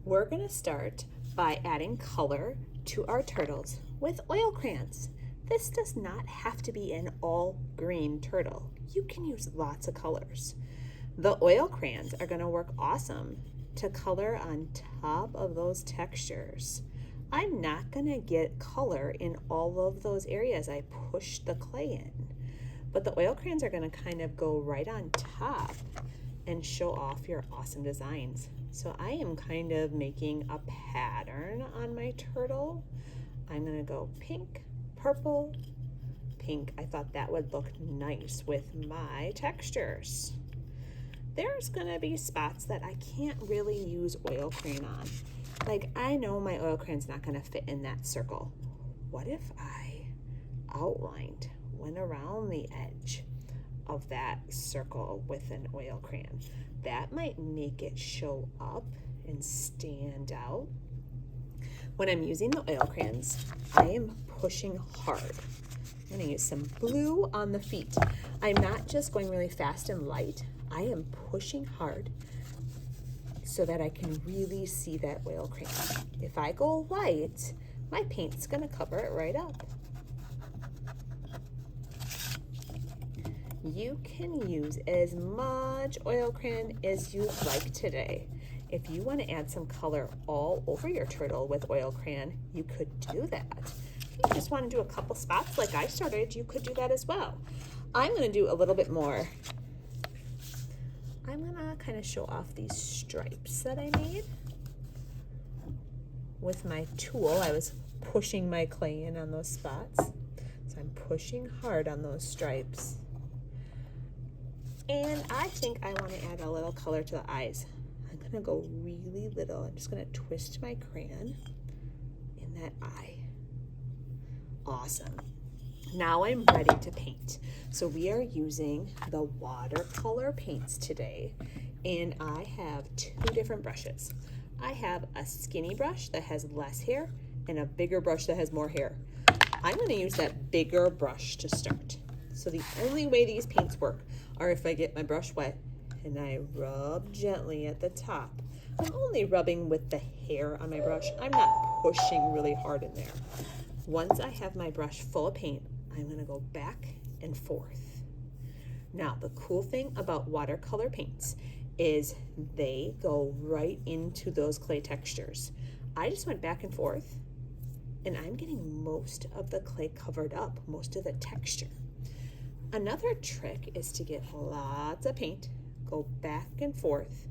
We're going to start by adding color to our turtles with oil crayons. This does not have to be an all green turtle. You can use lots of colors. The oil crayons are going to work awesome to color on top of those textures. I'm not going to get color in all of those areas I pushed the clay in, but the oil crayons are going to kind of go right on top and show off your awesome designs. So I am kind of making a pattern on my turtle. I'm going to go pink, purple, pink. I thought that would look nice with my textures. There's going to be spots that I can't really use oil crayon on. Like, I know my oil crayon's not going to fit in that circle. What if I went around the edge of that circle with an oil crayon? That might make it show up and stand out. When I'm using the oil crayons, I am pushing hard. I'm going to use some blue on the feet. I'm not just going really fast and light. I am pushing hard so that I can really see that oil crayon. If I go light, my paint's going to cover it right up. You can use as much oil crayon as you'd like today. If you want to add some color all over your turtle with oil crayon, you could do that. If you just want to do a couple spots like I started, you could do that as well. I'm going to do a little bit more. I'm going to kind of show off these stripes that I made. With my tool, I was pushing my clay in on those spots. So I'm pushing hard on those stripes. And I think I want to add a little color to the eyes. I'm going to go really little. I'm just going to twist my crayon in that eye. Awesome. Now I'm ready to paint. So we are using the watercolor paints today, and I have two different brushes. I have a skinny brush that has less hair and a bigger brush that has more hair. I'm going to use that bigger brush to start. So the only way these paints work are if I get my brush wet and I rub gently at the top. I'm only rubbing with the hair on my brush. I'm not pushing really hard in there. Once I have my brush full of paint, I'm going to go back and forth. Now, the cool thing about watercolor paints is they go right into those clay textures. I just went back and forth, and I'm getting most of the clay covered up, most of the texture. Another trick is to get lots of paint, go back and forth,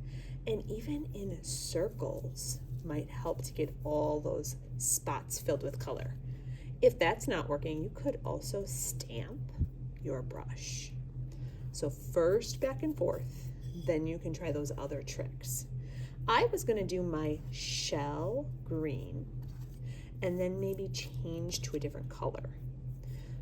and even in circles might help to get all those spots filled with color. If that's not working, you could also stamp your brush. So first back and forth, then you can try those other tricks. I was going to do my shell green and then maybe change to a different color.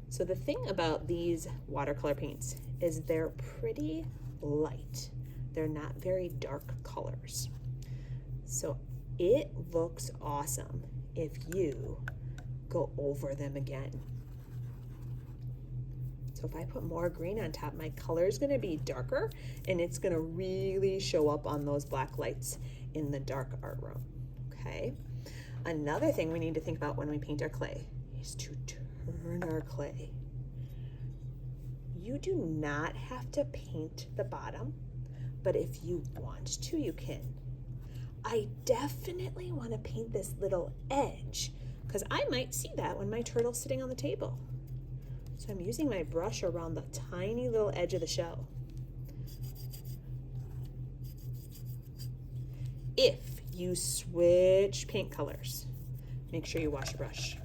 So the thing about these watercolor paints is they're pretty light. They're not very dark colors. So it looks awesome if you go over them again. So if I put more green on top, my color is going to be darker, and it's going to really show up on those black lights in the dark art room. Okay. Another thing we need to think about when we paint our clay is to turn our clay. You do not have to paint the bottom, but if you want to, you can. I definitely want to paint this little edge because I might see that when my turtle's sitting on the table. So I'm using my brush around the tiny little edge of the shell. If you switch paint colors, make sure you wash your brush.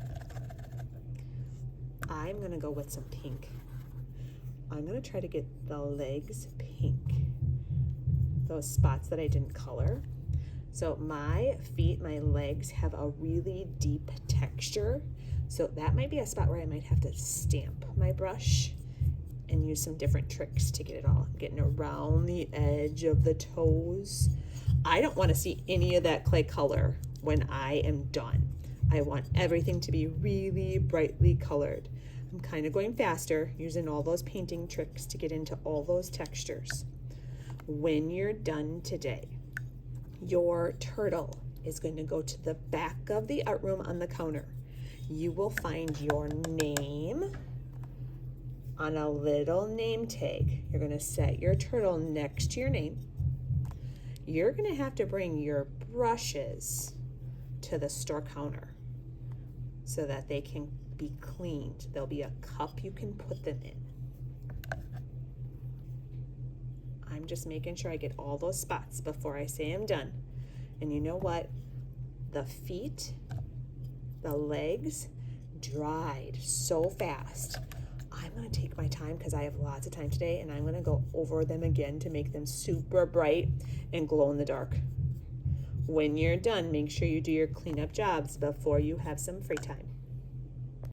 I'm going to go with some pink. I'm going to try to get the legs pink, those spots that I didn't color. So my feet, my legs have a really deep texture. So that might be a spot where I might have to stamp my brush and use some different tricks to get it all. Getting around the edge of the toes. I don't want to see any of that clay color when I am done. I want everything to be really brightly colored. I'm kind of going faster, using all those painting tricks to get into all those textures. When you're done today, your turtle is going to go to the back of the art room on the counter. You will find your name on a little name tag. You're going to set your turtle next to your name. You're going to have to bring your brushes to the store counter so that they can be cleaned. There'll be a cup you can put them in. I'm just making sure I get all those spots before I say I'm done. And you know what? The feet, the legs dried so fast. I'm going to take my time because I have lots of time today, and I'm going to go over them again to make them super bright and glow in the dark. When you're done, make sure you do your cleanup jobs before you have some free time.